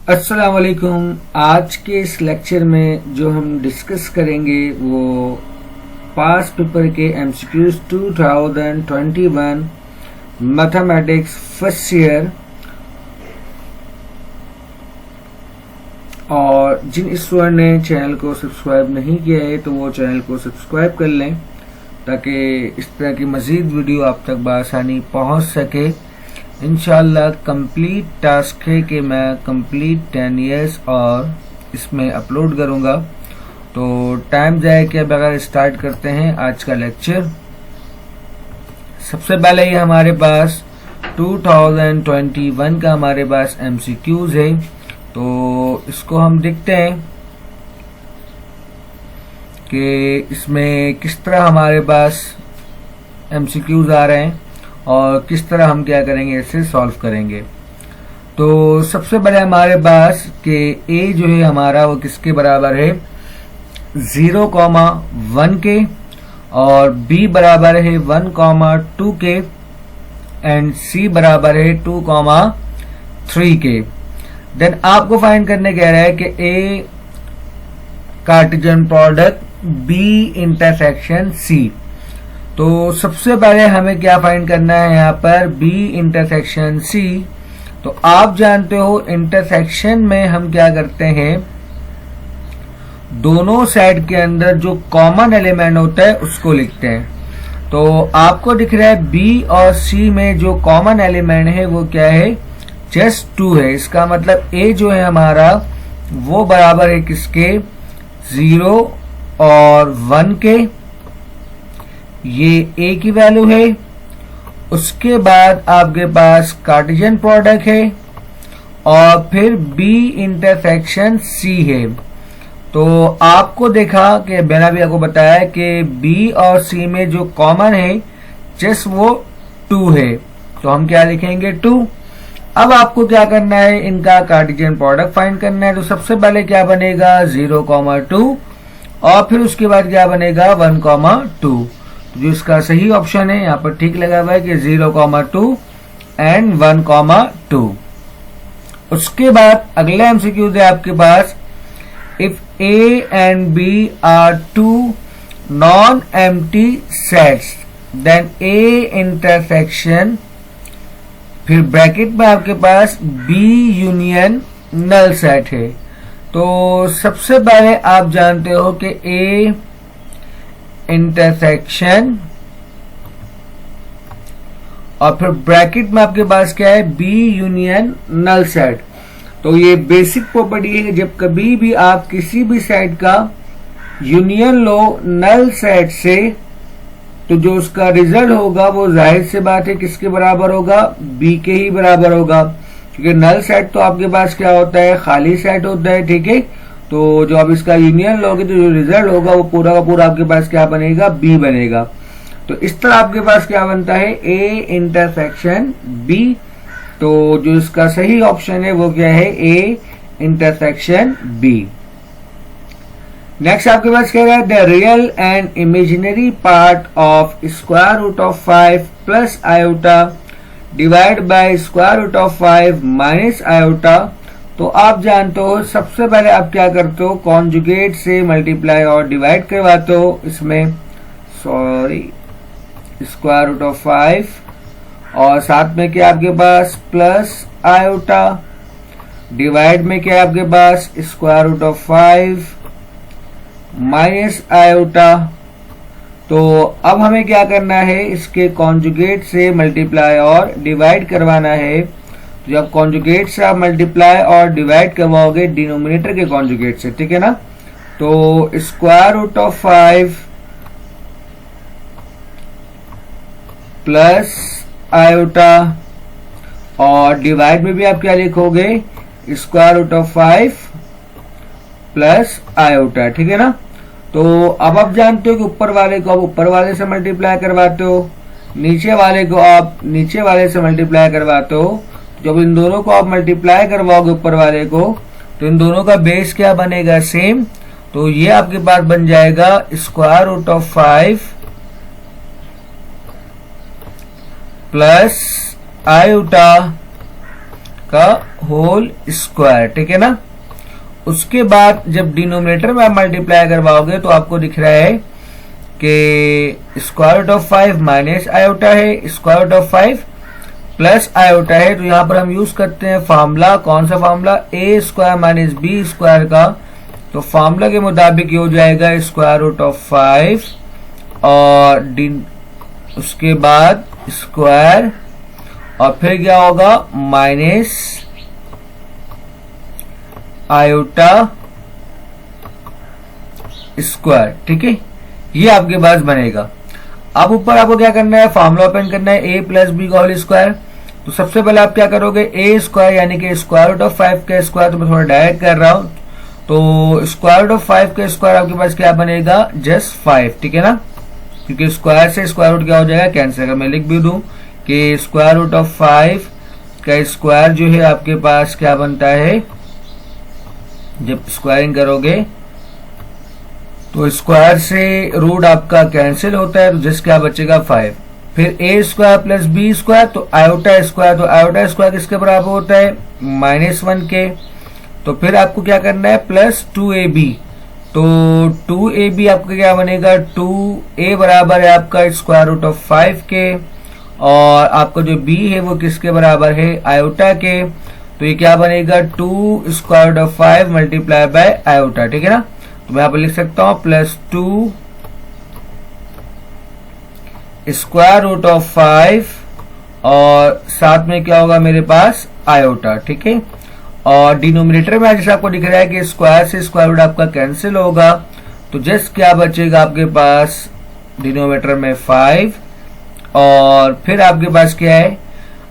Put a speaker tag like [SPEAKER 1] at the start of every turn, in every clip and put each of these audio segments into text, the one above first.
[SPEAKER 1] अस्सलाम वालेकुम। आज के इस लेक्चर में जो हम डिस्कस करेंगे वो पास पेपर के एमसीक्यूज 2021 मैथमेटिक्स फर्स्ट ईयर, और जिन स्टूडेंट ने चैनल को सब्सक्राइब नहीं किया है तो वो चैनल को सब्सक्राइब कर लें ताकि इस तरह की मज़ीद वीडियो आप तक बआसानी पहुंच सके। इंशाल्लाह कंप्लीट टास्क है कि मैं कंप्लीट 10 इयर्स और इसमें अपलोड करूंगा। तो टाइम जाए के बगैर स्टार्ट करते हैं आज का लेक्चर। सबसे पहले ही हमारे पास 2021 का हमारे पास एमसीक्यूज है, तो इसको हम देखते हैं कि इसमें किस तरह हमारे पास एमसीक्यूज आ रहे हैं और किस तरह हम क्या करेंगे, इसे सॉल्व करेंगे। तो सबसे पहले हमारे पास कि ए जो है हमारा वो किसके बराबर है 0,1 के, और बी बराबर है 1,2 के, एंड सी बराबर है 2,3 के। देन आपको फाइंड करने कह रहा है कि A Cartesian product B intersection C. तो सबसे पहले हमें क्या फाइंड करना है यहाँ पर बी इंटरसेक्शन सी। तो आप जानते हो इंटरसेक्शन में हम क्या करते हैं, दोनों साइड के अंदर जो कॉमन एलिमेंट होता है उसको लिखते हैं। तो आपको दिख रहा है बी और सी में जो कॉमन एलिमेंट है वो क्या है, जस्ट 2 है। इसका मतलब ए जो है हमारा वो बराबर है किसके, 0 और 1 के। ये ए की वैल्यू है। उसके बाद आपके पास कार्टेशियन प्रोडक्ट है और फिर बी इंटरसेक्शन सी है। तो आपको देखा कि मैंने भी आपको बताया कि बी और सी में जो कॉमन है जस्ट वो 2 है, तो हम क्या लिखेंगे 2। अब आपको क्या करना है, इनका कार्टेशियन प्रोडक्ट फाइंड करना है। तो सबसे पहले क्या बनेगा 0,2 और फिर उसके बाद क्या बनेगा 1,2। जो इसका सही ऑप्शन है यहाँ पर ठीक लगा हुआ है कि 0,2 एंड 1,2। उसके बाद अगला एमसीक्यू है आपके पास, if A and B are 2 non empty sets then A intersection, फिर ब्रैकेट में आपके पास बी यूनियन नल सेट है। तो सबसे पहले आप जानते हो कि ए इंटरसेक्शन और फिर ब्रैकेट में आपके पास क्या है, बी यूनियन नल सेट। तो ये बेसिक प्रॉपर्टी है कि जब कभी भी आप किसी भी सेट का यूनियन लो नल सेट से, तो जो उसका रिजल्ट होगा वो जाहिर से बात है किसके बराबर होगा, बी के ही बराबर होगा। क्योंकि नल सेट तो आपके पास क्या होता है, खाली सेट होता है, ठीक है। तो जो आप इसका यूनियन लोगे तो जो रिजल्ट होगा वो पूरा का पूरा आपके पास क्या बनेगा, बी बनेगा। तो इस तरह आपके पास क्या बनता है, ए इंटरसेक्शन बी। तो जो इसका सही ऑप्शन है वो क्या है, ए इंटरसेक्शन बी। नेक्स्ट आपके पास क्या है, the real and imaginary part of square root of 5 plus iota divide by square root of 5 minus iota. तो आप जानते हो सबसे पहले आप क्या करते हो, कॉन्जुगेट से मल्टीप्लाई और डिवाइड करवाते हो। इसमें स्क्वायर रूट ऑफ 5 और साथ में क्या आपके पास प्लस आयोटा, डिवाइड में क्या आपके पास square root of 5 minus iota. तो अब हमें क्या करना है, इसके कॉन्जुगेट से मल्टीप्लाई और डिवाइड करवाना है। तो जब कॉन्जुगेट से आप मल्टीप्लाई और डिवाइड करवाओगे डिनोमिनेटर के कॉन्जुगेट से, ठीक है ना। तो square root of 5 plus iota और डिवाइड में भी आप क्या लिखोगे, square root of 5 plus iota, ठीक है ना। तो अब आप जानते हो कि ऊपर वाले को आप ऊपर वाले से मल्टीप्लाई करवाते हो, नीचे वाले को आप नीचे वाले से मल्टीप्लाई करवाते हो। जब इन दोनों को आप मल्टीप्लाई करवाओगे ऊपर वाले को, तो इन दोनों का बेस क्या बनेगा, सेम। तो ये आपके पास बन जाएगा square root of 5 plus iota का होल स्क्वायर, ठीक है ना। उसके बाद जब डिनोमिनेटर में आप मल्टीप्लाई करवाओगे तो आपको दिख रहा है कि square root of 5 minus iota है, square root of 5 plus iota है। तो यहां पर हम यूज करते हैं फार्मूला, कौन सा फार्मूला, ए स्क्वायर माइनस बी स्क्वायर का। तो फार्मूला के मुताबिक ये हो जाएगा स्क्वायर रूट ऑफ 5 और उसके बाद स्क्वायर और फिर क्या होगा माइनस आयोटा स्क्वायर, ठीक है। ये आपके पास बनेगा। अब ऊपर आपको क्या करना है, फार्मूला ओपन करना है ए प्लस बी का होल स्क्वायर। तो सबसे पहले आप क्या करोगे, ए स्क्वायर यानी कि स्क्वायर रूट ऑफ 5 का स्क्वायर, तो मैं थोड़ा डायरेक्ट कर रहा हूं। तो स्क्वायर रूट ऑफ 5 का स्क्वायर आपके पास क्या बनेगा, जस्ट 5, ठीक है ना, क्योंकि स्क्वायर से स्क्वायर रूट क्या हो जाएगा, कैंसिल। अगर मैं लिख भी दूं कि स्क्वायर रूट ऑफ 5 का स्क्वायर जो है आपके पास क्या बनता है, जब स्क्वायरिंग करोगे तो स्क्वायर से रूट आपका कैंसिल होता है, तो जस्ट क्या बचेगा 5। फिर ए स्क्वायर प्लस बी स्क्वायर, तो आयोटा स्क्वायर, तो आयोटा स्क्वायर किसके बराबर होता है, -1 के। तो फिर आपको क्या करना है, प्लस 2ab। तो 2ab आपका क्या बनेगा, 2a बराबर है आपका स्क्वायर रूट ऑफ 5 के, और आपका जो b है वो किसके बराबर है, आयोटा के। तो ये क्या बनेगा, 2 square root of 5 multiply by iota, ठीक है ना। तो मैं यहाँ पर लिख सकता हूं प्लस 2 स्क्वायर रूट ऑफ 5 और साथ में क्या होगा मेरे पास आयोटा, ठीक है। और डिनोमिनेटर में जैसे आपको दिख रहा है कि स्क्वायर से स्क्वायर रूट आपका कैंसिल होगा, तो जस्ट क्या बचेगा आपके पास डिनोमिनेटर में 5, और फिर आपके पास क्या है,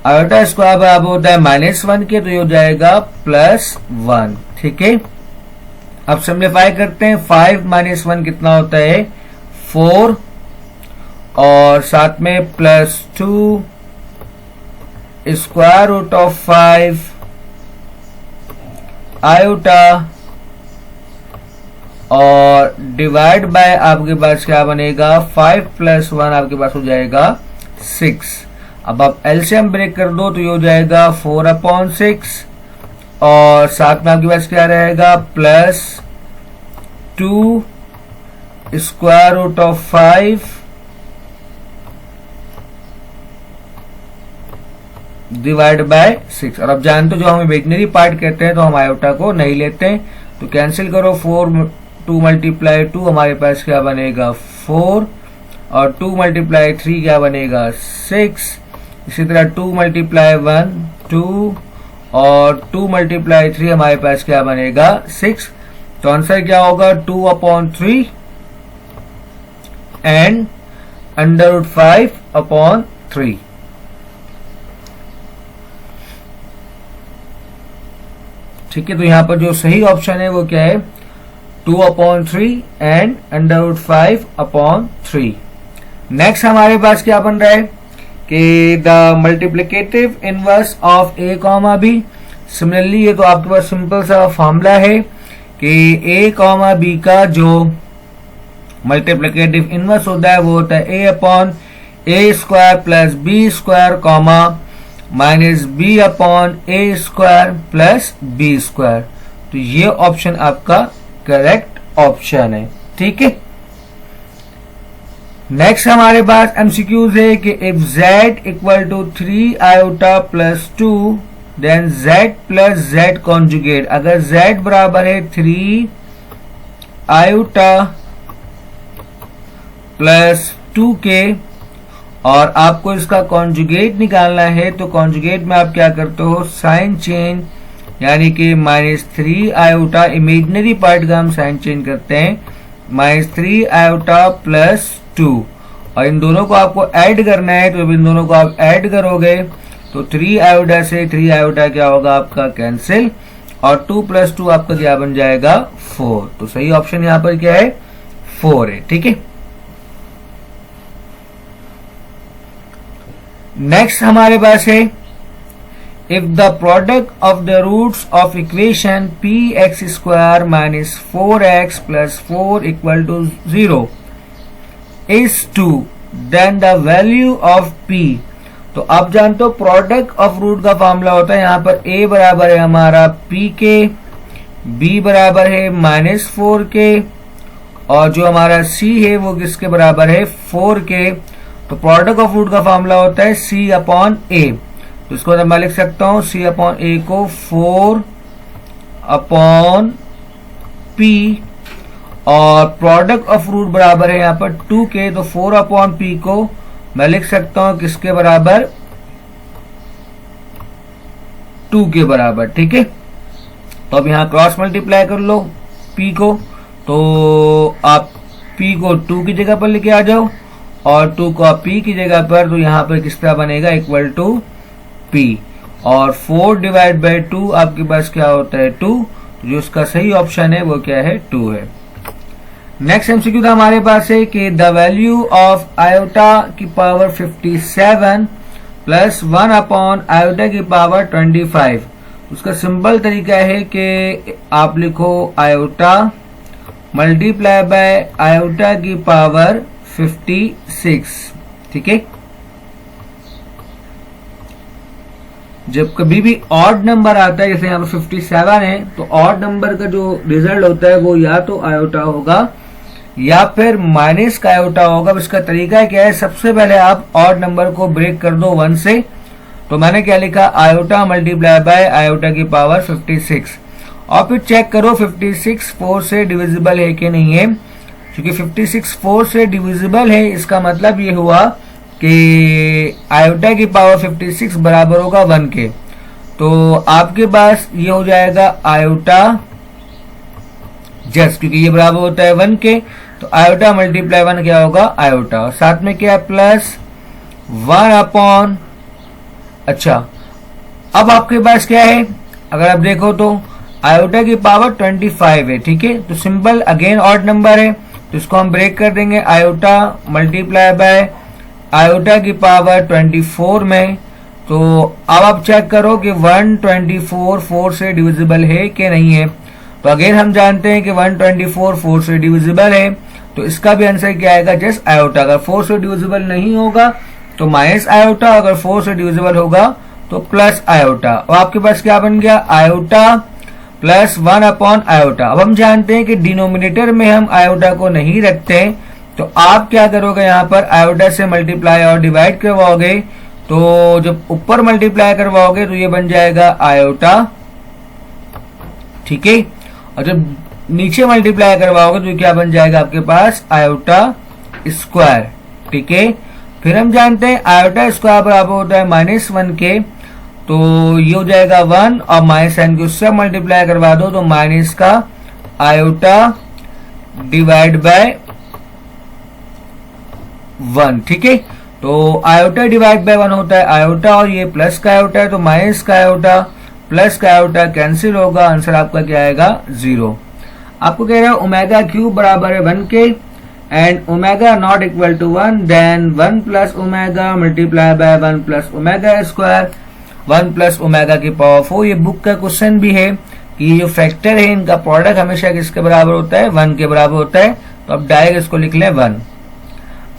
[SPEAKER 1] आयोटा स्क्वायर बराबर होता है -1 के, तो ये हो जाएगा +1, ठीक है। अब सिंप्लीफाई करते हैं, 5 - 1 कितना होता है, 4, और साथ में +2 स्क्वायर रूट ऑफ 5 आयोटा, और डिवाइड बाय आपके पास क्या बनेगा, 5 + 1 आपके पास हो जाएगा 6। अब आप एलसीएम ब्रेक कर दो तो ये हो जाएगा 4/6, और साथ में आपके पास क्या रहेगा, +2 square root of 5 divide by 6। और अब जानते हो जो हम इमेजिनरी पार्ट कहते हैं तो हम आयोटा को नहीं लेते हैं, तो कैंसिल करो, 4 2 × 2 हमारे पास क्या बनेगा 4, और 2 × 3 क्या बनेगा 6। इसी तरह 2 × 1 2, और 2 × 3 हमारे पास क्या बनेगा 6। तो आंसर क्या होगा, 2/3 एंड √5/3। ठीक है, तो यहां पर जो सही ऑप्शन है वो क्या है, 2/3 एंड √5/3। नेक्स्ट हमारे पास क्या बन रहा है कि the multiplicative inverse of a, b। Similarly ये तो आपके पास सिंपल सा फॉर्मूला है कि a, b का जो मल्टीप्लिकेटिव इनवर्स होता है वो होता है a/a² plus b² comma -b/a² plus b²। तो ये ऑप्शन आपका करेक्ट ऑप्शन है, ठीक है। नेक्स्ट हमारे पास एमसीक्यूज है कि if z = 3 iota plus 2 then z plus z conjugate. अगर z बराबर है 3 आयोटा प्लस 2 के और आपको इसका कॉन्जुगेट निकालना है, तो कॉन्जुगेट में आप क्या करते हो, साइन चेंज, यानी कि -3 आयोटा, इमेजिनरी पार्ट का हम साइन चेंज करते हैं, -3 आयोटा प्लस 2, और इन दोनों को आपको ऐड करना है। तो जब इन दोनों को आप ऐड करोगे तो 3 आयोटा से 3 आयोटा क्या होगा आपका कैंसिल, और 2 + 2 आपका क्या बन जाएगा 4। तो सही ऑप्शन यहां पर क्या है, 4 है, ठीक है। नेक्स्ट हमारे पास है if the product of the roots of equation px square minus 4x plus 4 equal to 0 is 2, then the value of p तो आप जानते हो प्रोडक्ट ऑफ रूट का फॉर्मूला होता है, यहाँ पर a बराबर है हमारा p के, b बराबर है -4 के, और जो हमारा c है वो किसके बराबर है 4 के। तो प्रोडक्ट ऑफ रूट का फॉर्मूला होता है c अपॉन a। तो इसको मैं लिख सकता हूं c अपॉन a को 4 अपॉन p, और प्रोडक्ट ऑफ रूट बराबर है यहाँ पर 2 के। तो 4 अपॉन p को मैं लिख सकता हूं किसके बराबर 2 के बराबर। ठीक है, तो अब यहां क्रॉस मल्टीप्लाई कर लो p को, तो आप p को 2 की जगह पर लेके आ जाओ और 2 को आप p की जगह पर, तो यहां पर किस तरह बनेगा इक्वल टू p, और 4 डिवाइड बाई 2 आपके पास क्या होता है 2, जो उसका सही ऑप्शन है वो क्या है 2 है। नेक्स्ट एमसीक्यू था हमारे पास है कि द वैल्यू ऑफ आयोटा की पावर 57 प्लस 1 अपॉन आयोटा की पावर 25। उसका सिंपल तरीका है कि आप लिखो आयोटा मल्टीप्लाई बाय आयोटा की पावर 56। ठीक है, जब कभी भी ऑड नंबर आता है, जैसे यहाँ पर 57 है, तो ऑड नंबर का जो रिजल्ट होता है वो या तो आयोटा होगा या फिर माइनस का आयोटा होगा। इसका तरीका क्या है, सबसे पहले आप ऑड नंबर को ब्रेक कर दो 1 से। तो मैंने क्या लिखा, आयोटा मल्टीप्लाई बाय आयोटा की पावर 56, और फिर चेक करो 56 4 से डिविजिबल है कि नहीं है। क्योंकि 56 4 से डिविजिबल है, इसका मतलब ये हुआ कि आयोटा की पावर 56 बराबर होगा 1 के। तो आपके पास ये हो जाएगा आयोटा जस्ट, क्योंकि ये बराबर होता है 1 के, तो आयोटा मल्टीप्लाई 1 क्या होगा आयोटा, और साथ में क्या है प्लस 1 अपॉन। अच्छा, अब आपके पास क्या है, अगर आप देखो तो आयोटा की पावर 25 है। ठीक है, तो सिंपल अगेन ऑड नंबर है, तो इसको हम ब्रेक कर देंगे, आयोटा मल्टीप्लाई बाय आयोटा की पावर 24 में। तो अब आप चेक करो कि 124 4 से डिविजिबल है कि नहीं है। तो अगेन हम जानते हैं कि 124 4 से डिविजिबल है, तो इसका भी आंसर क्या आएगा जस्ट आयोटा। अगर 4 से डिविजिबल नहीं होगा तो माइनस आयोटा, अगर 4 से डिविजिबल होगा तो प्लस आयोटा, और आपके पास क्या बन गया आयोटा प्लस 1 अपॉन आयोटा। अब हम जानते हैं कि डिनोमिनेटर में हम आयोटा को नहीं रखते, तो आप क्या करोगे, यहाँ पर आयोटा से मल्टीप्लाई और डिवाइड करवाओगे, तो जब ऊपर मल्टीप्लाई करवाओगे तो ये बन जाएगा आयोटा। ठीक है, और जब नीचे मल्टीप्लाई करवाओगे तो क्या बन जाएगा आपके पास आयोटा स्क्वायर। ठीक है, फिर हम जानते हैं आयोटा स्क्वायर बराबर होता है -1 के, तो ये हो जाएगा 1, और माइनस साइन को उससे मल्टीप्लाई करवा दो तो माइनस का आयोटा डिवाइड बाय 1। ठीक है, तो आयोटा डिवाइड बाय 1 होता है आयोटा, और ये प्लस का आयोटा है, तो माइनस का आयोटा प्लस का आयोटा कैंसिल होगा, आंसर आपका क्या आएगा 0। आपको कह रहा है ओमेगा क्यूब बराबर है 1 के, and omega not equal to 1, then 1 plus omega multiply by 1 plus omega square, 1 plus omega की पावर 4। ये बुक का क्वेश्चन भी है कि ये जो फैक्टर है इनका प्रोडक्ट हमेशा किसके बराबर होता है 1 के बराबर होता है, तो अब डायरेक्ट इसको लिख लें 1।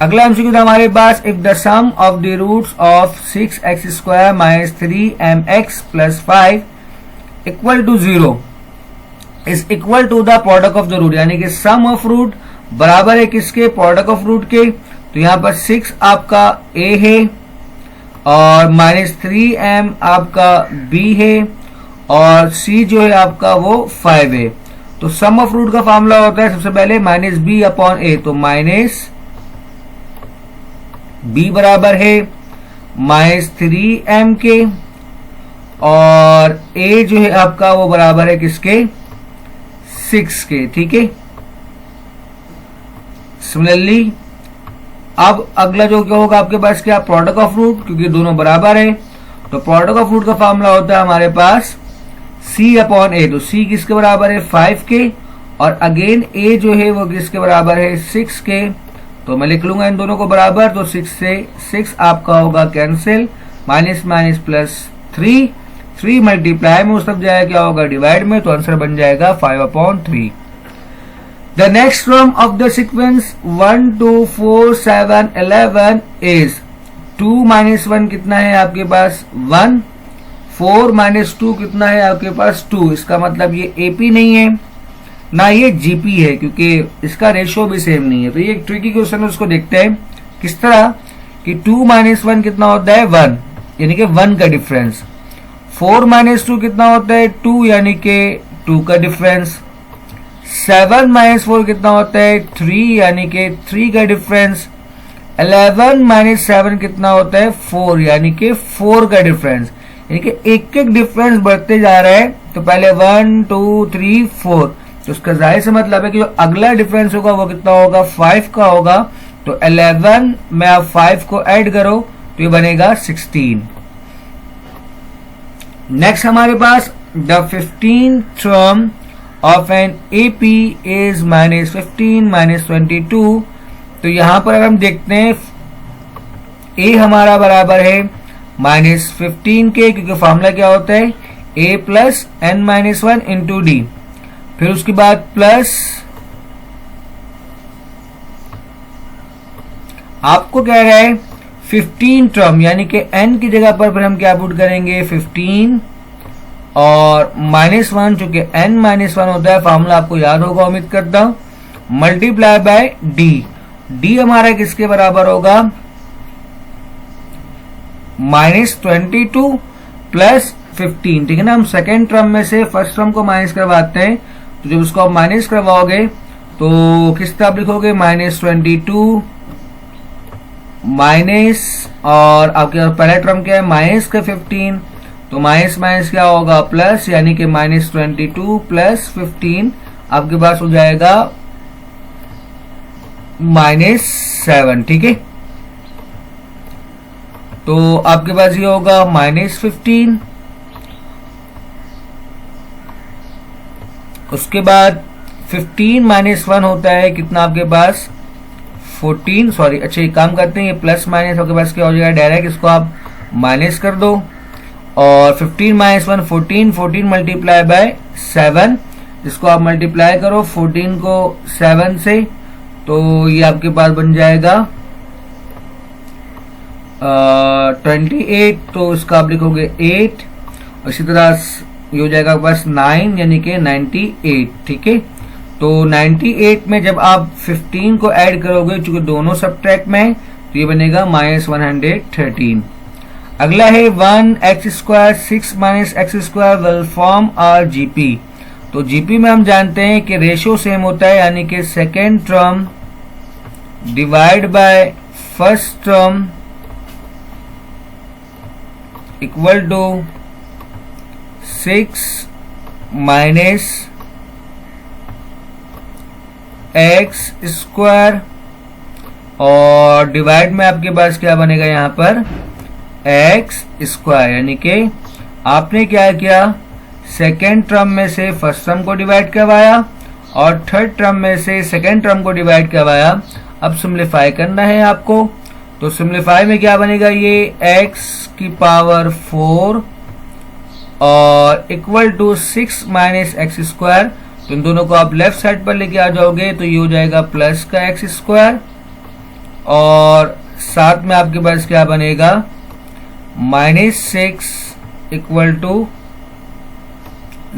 [SPEAKER 1] अगला एमसीक्यू था हमारे पास, if the sum of the roots of 6x square minus 3mx plus 5 equal to 0 is equal to the product of the root, यानी कि सम ऑफ रूट बराबर है किसके प्रोडक्ट ऑफ रूट के। तो यहाँ पर 6 आपका a है और -3m आपका b है, और c जो है आपका वो 5 है। तो सम ऑफ रूट का फॉर्मूला होता है सबसे पहले -b अपॉन a, तो माइनस b बराबर है -3m के, और a जो है आपका वो बराबर है किसके 6 के। ठीक है, सिमिलरली अब अगला जो क्या होगा आपके पास क्या प्रोडक्ट ऑफ रूट, क्योंकि दोनों बराबर है, तो प्रोडक्ट ऑफ रूट का फॉर्मूला होता है हमारे पास c अपॉन a। तो c किसके बराबर है 5 के, और अगेन a जो है वो किसके बराबर है 6 के। तो मैं लिख लूंगा इन दोनों को बराबर, तो 6 से 6 आपका होगा cancel, minus minus plus 3 multiply में उस तक जाएगा क्या होगा डिवाइड में, तो आंसर बन जाएगा 5/3। The next term of the sequence 1 2 4 7 11 is 2 minus 1 कितना है आपके पास 1, 4 माइनस 2 कितना है आपके पास 2। इसका मतलब ये एपी नहीं है ना ये जीपी है, क्योंकि इसका रेशियो भी सेम नहीं है। तो ये एक ट्रिकी क्वेश्चन है, उसको देखते हैं किस तरह कि 2 माइनस 1 कितना होता है 1, यानी कि 1 का डिफरेंस। 4 माइनस 2 कितना होता है 2, यानी कि 2 का डिफरेंस। 7 माइनस 4 कितना होता है 3, यानी कि 3 का डिफरेंस। 11 माइनस 7 कितना होता है 4, यानी कि 4 का डिफरेंस। यानी कि एक एक डिफरेंस बढ़ते जा रहा है। तो पहले 1 2 3 4, तो उसका जाहिर से मतलब है कि जो अगला डिफरेंस होगा वो कितना होगा 5 का होगा। तो 11 में आप 5 को ऐड करो तो ये बनेगा 16। नेक्स्ट हमारे पास the 15th term of an AP is minus 15 minus 22। तो यहां पर अगर हम देखते हैं ए हमारा बराबर है माइनस 15 के, क्योंकि फॉर्मूला क्या होता है a plus n minus 1 into d. फिर उसके बाद प्लस आपको कह रहा है 15 टर्म, यानी कि n की जगह पर फिर हम क्या पुट करेंगे 15 और माइनस 1, चूंकि n माइनस 1 होता है, फॉर्मूला आपको याद होगा उम्मीद करता हूं, मल्टीप्लाई बाय डी। डी हमारा किसके बराबर होगा माइनस 22 प्लस 15। ठीक है ना, हम सेकेंड टर्म में से फर्स्ट टर्म को माइनस करवाते हैं। तो जब उसको आप माइनस करवाओगे तो किस तरह लिखोगे माइनस 22 माइनस, और आपके पहला टर्म क्या है माइनस का 15, तो माइनस माइनस क्या होगा प्लस, यानी कि माइनस 22 प्लस 15 आपके पास हो जाएगा माइनस 7। ठीक है, तो आपके पास ये होगा माइनस 15। उसके बाद 15 माइनस 1 होता है कितना आपके पास 14, सॉरी, अच्छा एक काम करते हैं, ये प्लस माइनस आपके पास क्या हो जाएगा डायरेक्ट, इसको आप माइनस कर दो। और 15 माइनस 1 14, 14 मल्टीप्लाई बाय 7, इसको आप मल्टीप्लाई करो 14 को 7 से, तो ये आपके पास बन जाएगा 28। तो इसका आप लिखोगे 8, और इसी तरह ये हो जाएगा आपके पास 9, यानी कि 98। ठीक है, तो 98 में जब आप 15 को ऐड करोगे, चूंकि दोनों सब्ट्रैक्ट में है, तो ये बनेगा माइनस 113। अगला है 1x square 6 minus X square will form are GP. तो जीपी में हम जानते हैं कि रेशियो सेम होता है, यानी कि second term divide by first term equal to 6 minus X square, और डिवाइड में आपके पास क्या बनेगा यहाँ पर एक्स स्क्वायर। यानी कि आपने क्या किया सेकेंड टर्म में से फर्स्ट टर्म को डिवाइड करवाया और थर्ड टर्म में से सेकेंड टर्म को डिवाइड करवाया। अब सिंप्लीफाई करना है आपको, तो सिंप्लीफाई में क्या बनेगा ये x की पावर 4 और equal to 6 minus X square. तो इन दोनों को आप लेफ्ट साइड पर लेके आ जाओगे तो ये हो जाएगा प्लस का एक्स स्क्वायर, और साथ में आपके पास क्या बनेगा माइनस 6 इक्वल टू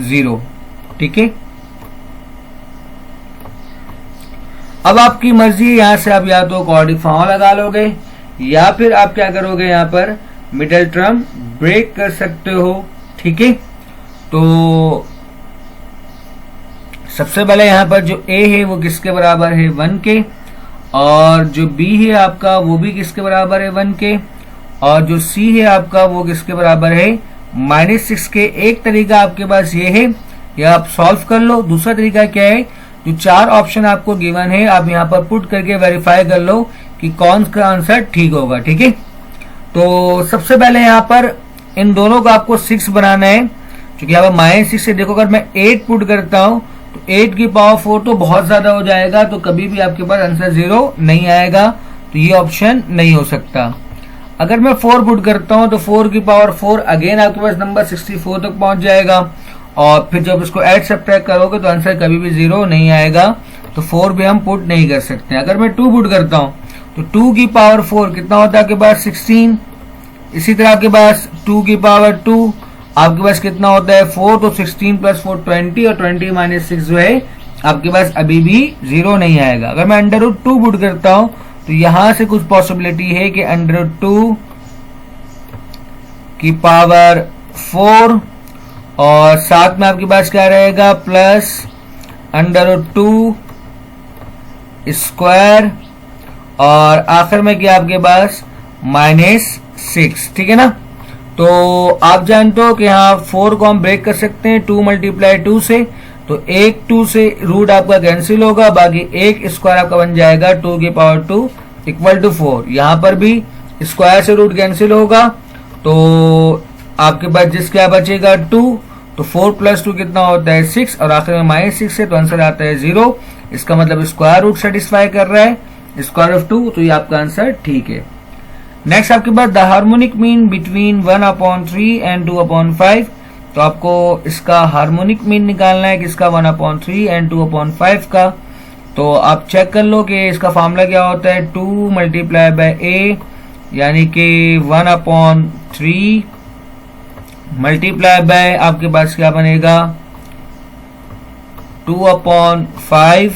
[SPEAKER 1] 0। ठीक है, अब आपकी मर्जी है, यहां से आप या तो क्वाड्रेटिक फॉर्मूला लगा लोगे या फिर आप क्या करोगे यहाँ पर मिडिल टर्म ब्रेक कर सकते हो। ठीक है, तो सबसे पहले यहाँ पर जो a है वो किसके बराबर है 1 के, और जो b है आपका वो भी किसके बराबर है 1 के, और जो c है आपका वो किसके बराबर है -6 के। एक तरीका आपके पास ये है, या आप सॉल्व कर लो। दूसरा तरीका क्या है, जो 4 ऑप्शन आपको गिवन है आप यहाँ पर पुट करके वेरीफाई कर लो कि कौन सा आंसर ठीक होगा। ठीक है, तो सबसे पहले यहाँ पर इन दोनों को आपको 6 बनाना है, क्योंकि यहाँ पर -6 से देखो अगर मैं 8 पुट करता हूँ तो 8 की पावर 4 तो बहुत ज्यादा हो जाएगा, तो कभी भी आपके पास आंसर 0 नहीं आएगा, तो ये ऑप्शन नहीं हो सकता। अगर मैं 4 पुट करता हूँ तो 4 की पावर 4 अगेन आपके पास नंबर 64 तक पहुंच जाएगा, और फिर जब इसको ऐड सब्ट्रैक्ट करोगे तो आंसर कभी भी 0 नहीं आएगा, तो 4 भी हम पुट नहीं कर सकते। अगर मैं 2 पुट करता हूँ तो 2 की पावर 4 कितना होता है आपके पास 16। इसी तरह आपके पास 2 की पावर 2 आपके पास कितना होता है 4, तो 16 प्लस 4 20 और 20 माइनस 6 जो है आपके पास अभी भी 0 नहीं आएगा। अगर मैं अंडर रूट 2 पुट करता हूं तो यहां से कुछ पॉसिबिलिटी है कि अंडर रूट 2 की पावर 4 और साथ में आपके पास क्या रहेगा प्लस अंडर रूट 2 स्क्वायर और आखिर में क्या आपके पास -6, ठीक है ना। तो आप जानते हो कि यहाँ 4 को हम ब्रेक कर सकते हैं 2 मल्टीप्लाई 2 से, तो एक 2 से रूट आपका कैंसिल होगा, बाकी एक स्क्वायर आपका बन जाएगा 2 की पावर 2 इक्वल टू 4। यहाँ पर भी स्क्वायर से रूट कैंसिल होगा, तो आपके पास जिस क्या बचेगा 2, तो 4 प्लस 2 कितना होता है 6 और आखिर में -6 है, तो आंसर आता है 0। इसका मतलब स्क्वायर रूट सेटिस्फाई कर रहा है स्क्वायर ऑफ 2, तो ये आपका आंसर ठीक है। नेक्स्ट आपके पास the harmonic mean between 1/3 and 2/5, तो आपको इसका हार्मोनिक मीन निकालना है किसका 1/3 एंड 2/5 का। तो आप चेक कर लो कि इसका फॉर्मूला क्या होता है 2 मल्टीप्लाई बाय a यानी कि 1/3 मल्टीप्लाई बाय आपके पास क्या बनेगा 2/5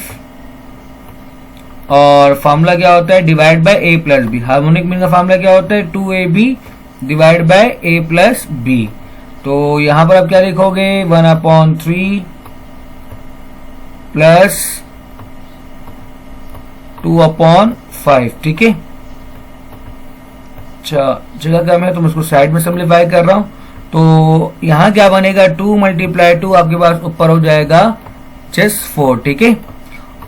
[SPEAKER 1] और फॉर्मूला क्या होता है divide by a plus B. Harmonic mean का फॉर्मूला क्या होता है 2ab divide by a plus B. तो यहां पर आप क्या लिखोगे 1/3 प्लस 2/5, ठीक है। अच्छा जगह कम है तो मैं इसको साइड में सिंप्लीफाई कर रहा हूं। तो यहां क्या बनेगा 2 मल्टीप्लाई 2 आपके पास ऊपर हो जाएगा 4, ठीक है।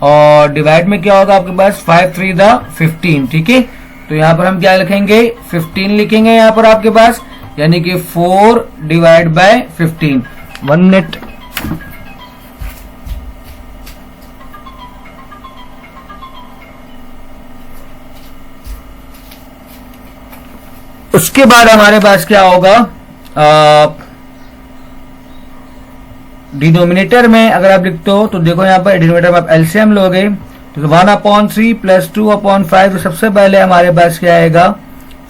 [SPEAKER 1] और डिवाइड में क्या होगा आपके पास 5 3 15, ठीक है। तो यहां पर हम क्या लिखेंगे 15 लिखेंगे यहां पर आपके पास, यानी कि 4 डिवाइड बाय 15। 1 मिनट। उसके बाद हमारे पास क्या होगा डिनोमिनेटर में अगर आप लिखते हो तो देखो यहां पर डिनोमिनेटर में आप एलसीएम लोगे तो 1/3 प्लस 2/5, तो सबसे पहले हमारे पास क्या आएगा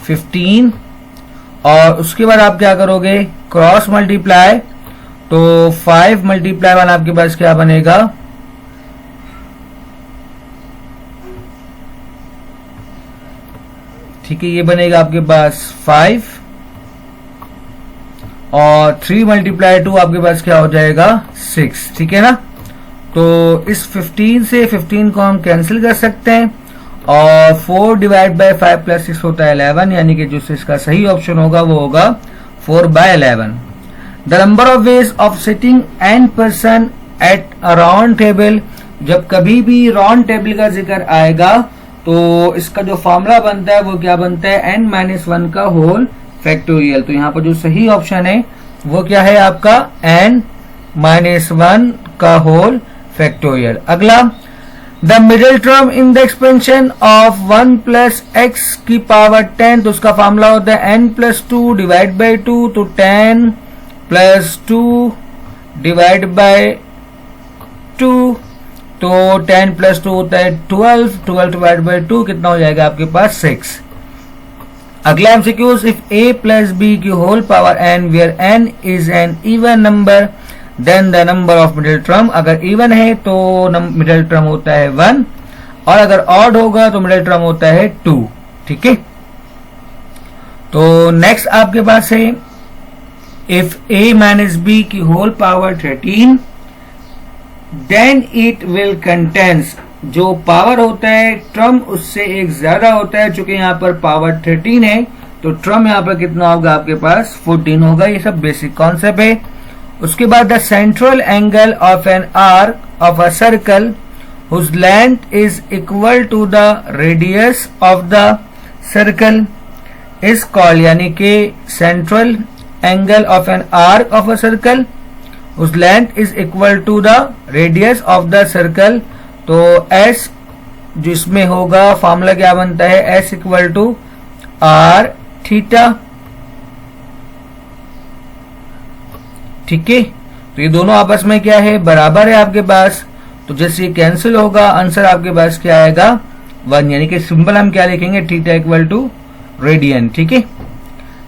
[SPEAKER 1] 15 और उसके बाद आप क्या करोगे क्रॉस मल्टीप्लाई, तो 5 मल्टीप्लाई 1 आपके पास क्या बनेगा ठीक है, ये बनेगा आपके पास 5 और 3 मल्टीप्लाई 2 आपके पास क्या हो जाएगा 6, ठीक है ना। तो इस 15 से 15 को हम कैंसिल कर सकते हैं और 4 डिवाइड बाय 5 प्लस 6 होता है 11, यानी कि जो इसका सही ऑप्शन होगा वो होगा 4/11। The number of ways of sitting n person at a round table, जब कभी भी राउंड टेबल का जिक्र आएगा तो इसका जो फॉर्मूला बनता है वो क्या बनता है n-1 का होल फैक्टोरियल। तो यहाँ पर जो सही ऑप्शन है वो क्या है आपका n-1 का होल फैक्टोरियल। अगला the middle term in the expansion of 1 plus x की पावर 10, तो उसका फॉर्मूला होता है n+2 डिवाइड बाई 2, तो 10 प्लस 2 डिवाइड बाय 2, तो 10 प्लस 2 होता है 12, 12 डिवाइड बाई 2 कितना हो जाएगा आपके पास 6। अगला MCQs if a plus b की whole power n where n is an even number then the number of middle term, अगर इवन है तो मिडिल टर्म होता है 1 और अगर ऑड होगा तो मिडिल टर्म होता है 2, ठीक है। तो नेक्स्ट आपके पास है इफ a माइनस b की whole power 13 then it will contains, जो पावर होता है ट्रम उससे एक ज्यादा होता है, चूंकि यहाँ पर पावर 13 है तो ट्रम यहाँ पर कितना होगा आपके पास 14 होगा। ये सब बेसिक कॉन्सेप्ट है। उसके बाद the central angle of an arc of a circle whose length is equal to the radius of the circle is called, यानी कि central angle of an arc of a circle whose length is equal to the radius of the circle, तो S जिसमें होगा formula क्या बनता है S equal to R theta, ठीक है। तो ये दोनों आपस में क्या है बराबर है आपके पास, तो जैसे कैंसिल होगा आंसर आपके पास क्या आएगा 1, यानी कि सिंबल हम क्या लिखेंगे, थीटा इक्वल टू रेडियन। ठीक है।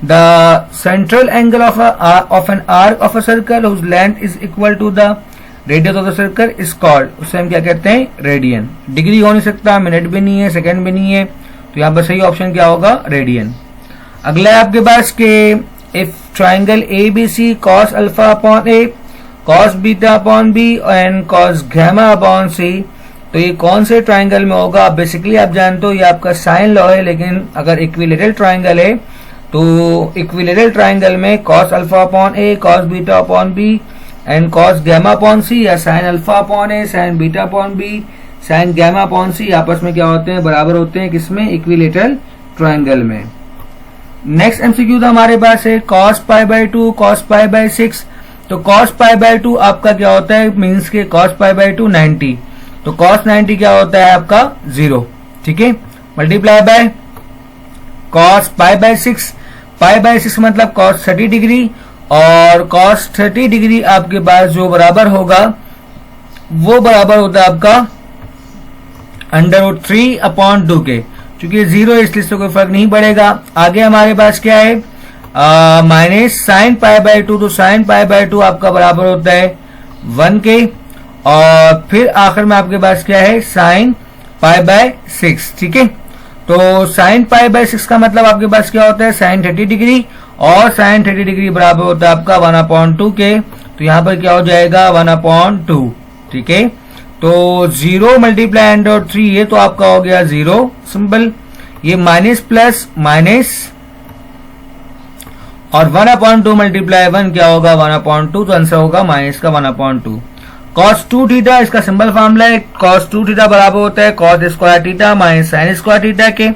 [SPEAKER 1] The central angle of an arc of a circle whose length is equal to the radius of the circle is called, उसे हम क्या कहते हैं, रेडियन। डिग्री हो नहीं सकता, मिनट भी नहीं है, सेकंड भी नहीं है, तो यहाँ पर सही ऑप्शन क्या होगा, रेडियन। अगला है आपके पास के if triangle A B C cos alpha upon a, cos beta upon b and cos gamma upon c, तो ये कौन से ट्राइंगल में होगा। बेसिकली आप जानते हो ये आपका साइन लॉ है, लेकिन अगर इक्विलेटरल ट्राइंगल है तो इक्विलेटरल ट्राइंगल में cos alpha upon a, cos beta upon b and cos gamma upon c, या sine alpha upon a, sine beta upon b, sine gamma upon c आपस में क्या होते हैं, बराबर होते हैं, किसमें, इक्विलेटरल ट्राइंगल में। नेक्स्ट एमसीक्यू था हमारे पास है cos pi by 2 cos pi by 6, तो कॉस पाई बाय 2 आपका क्या होता है, मीन्स के कॉस पाई बाय 2 90, तो कॉस 90 क्या होता है आपका 0। ठीक है, multiply by cos pi by 6, pi by 6 मतलब कॉस 30 डिग्री, और कॉस 30 डिग्री आपके पास जो बराबर होगा वो बराबर होता है आपका √3 अपॉन 2 के, क्योंकि 0 इसलिए से कोई फर्क नहीं पड़ेगा। आगे हमारे पास क्या है, माइनस साइन पाई बाय 2, तो साइन पाई बाय 2 आपका बराबर होता है 1 के, और फिर आखिर में आपके पास क्या है, साइन पाई बाय 6। ठीक है, तो साइन पाई बाय 6 का मतलब आपके पास क्या होता है, साइन 30 डिग्री, और साइन 30 डिग्री बराबर होता है आपका 1/2 के, तो यहां पर क्या हो जाएगा 1/2। ठीक है, तो 0 मल्टीप्लाई अंडर 3, ये तो आपका हो गया 0 सिंपल, ये माइनस प्लस माइनस, और 1/2 मल्टीप्लाई 1 क्या होगा 1/2, तो आंसर होगा माइनस का 1/2। कॉस 2 थीटा इसका सिंपल फॉर्मूला है, कॉस 2 थीटा बराबर होता है cos square theta minus sine square theta के।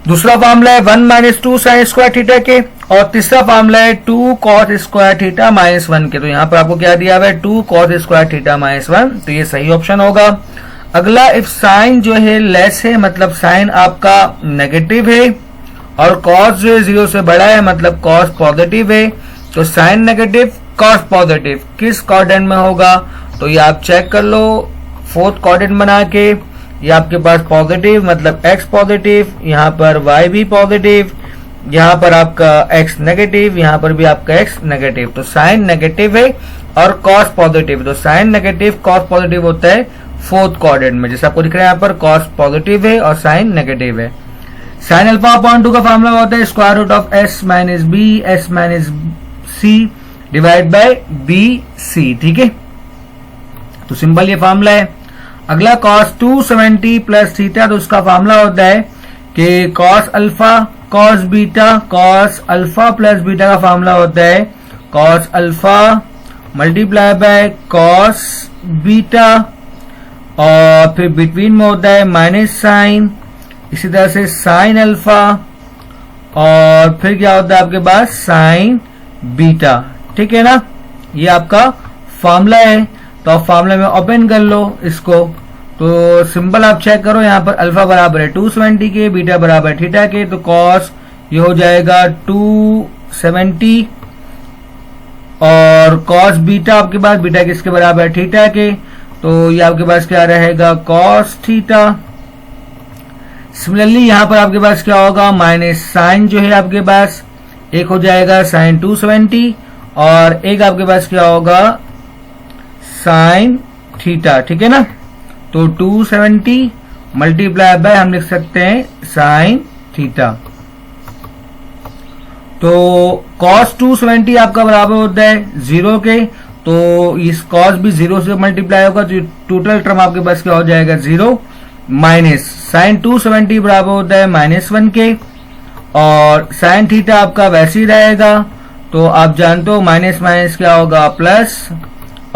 [SPEAKER 1] दूसरा फॉर्मूला है 1 - 2 साइन स्क्वायर थीटा के, और तीसरा फॉर्मूला है 2 कॉस स्क्वायर थीटा माइनस 1 के। तो यहाँ पर आपको क्या दिया हुआ है, 2 कॉस स्क्वायर थीटा माइनस 1, तो ये सही ऑप्शन होगा। अगला इफ साइन जो है लेस है, मतलब साइन आपका नेगेटिव है, और कॉस जो है 0 से बड़ा है, मतलब कॉस पॉजिटिव है, तो साइन नेगेटिव कॉस पॉजिटिव किस क्वाड्रेंट में होगा, तो ये आप चेक कर लो 4th क्वाड्रेंट बना के। ये आपके पास पॉजिटिव मतलब x पॉजिटिव, यहाँ पर y भी पॉजिटिव, यहाँ पर आपका x नेगेटिव, यहाँ पर भी आपका x नेगेटिव, तो साइन नेगेटिव है और कॉस पॉजिटिव, तो साइन नेगेटिव कॉस पॉजिटिव होता है 4th क्वाड्रेंट में, जैसे आपको दिख रहा है यहाँ पर कॉस पॉजिटिव है और साइन नेगेटिव है। साइन अल्फा अपॉन 2 का फॉर्मूला होता है square root of s minus B s minus C divide by B C. ठीक है, तो सिंपल ये फॉर्मूला है। अगला cos 270 प्लस थीटा, तो उसका फॉर्मूला होता है कि cos alpha cos alpha plus beta का फॉर्मूला होता है cos alpha multiply by cos beta, और फिर बिटवीन में होता है माइनस साइन, इसी तरह से साइन अल्फा, और फिर क्या होता है आपके पास साइन बीटा। ठीक है ना, ये आपका फॉर्मूला है। तो आप फॉर्मूला में ओपन कर लो इसको, तो सिंपल आप चेक करो, यहाँ पर अल्फा बराबर है 270 के, बीटा बराबर थीटा के, तो कॉस ये हो जाएगा 270, और कॉस बीटा आपके पास, बीटा किसके बराबर है थीटा के, तो ये आपके पास क्या रहेगा कॉस थीटा। सिमिलरली यहाँ पर आपके पास क्या होगा, माइनस साइन जो है आपके पास एक हो जाएगा साइन 270, और एक आपके पास क्या होगा साइन थीटा। ठीक है ना, तो 270 मल्टीप्लाई बाय हम लिख सकते हैं साइन थीटा। तो cos 270 आपका बराबर होता है 0 के, तो इस cos भी 0 से मल्टीप्लाई होगा, तो टोटल टर्म आपके पास क्या हो जाएगा 0 माइनस साइन 270 बराबर होता है -1 के, और साइन थीटा आपका वैसे ही रहेगा, तो आप जानते हो माइनस माइनस क्या होगा प्लस,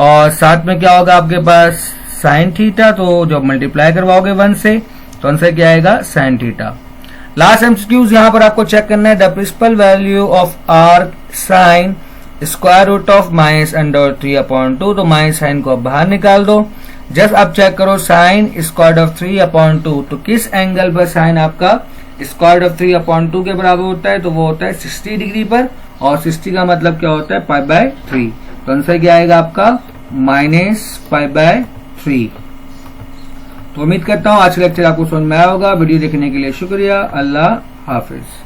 [SPEAKER 1] और साथ में क्या होगा आपके पास साइन थीटा, तो जब मल्टीप्लाई करवाओगे 1 से तो आंसर क्या आएगा साइन थीटा। लास्ट एमसीक्यूज यहाँ पर आपको चेक करना है, the principal value of arc sine square root of -√3/2, तो माइनस साइन को बाहर निकाल दो। जस्ट आप चेक करो साइन स्क्वायर ऑफ 3/2, तो किस एंगल पर साइन आपका स्क्वायर ऑफ 3/2 के बराबर होता है, तो वो होता है 60 डिग्री पर, और 60 का मतलब क्या होता है π/3, तो आंसर क्या आएगा आपका -π/3। तो उम्मीद करता हूँ आज का लेक्चर आपको समझ में आया होगा। वीडियो देखने के लिए शुक्रिया। अल्लाह हाफिज।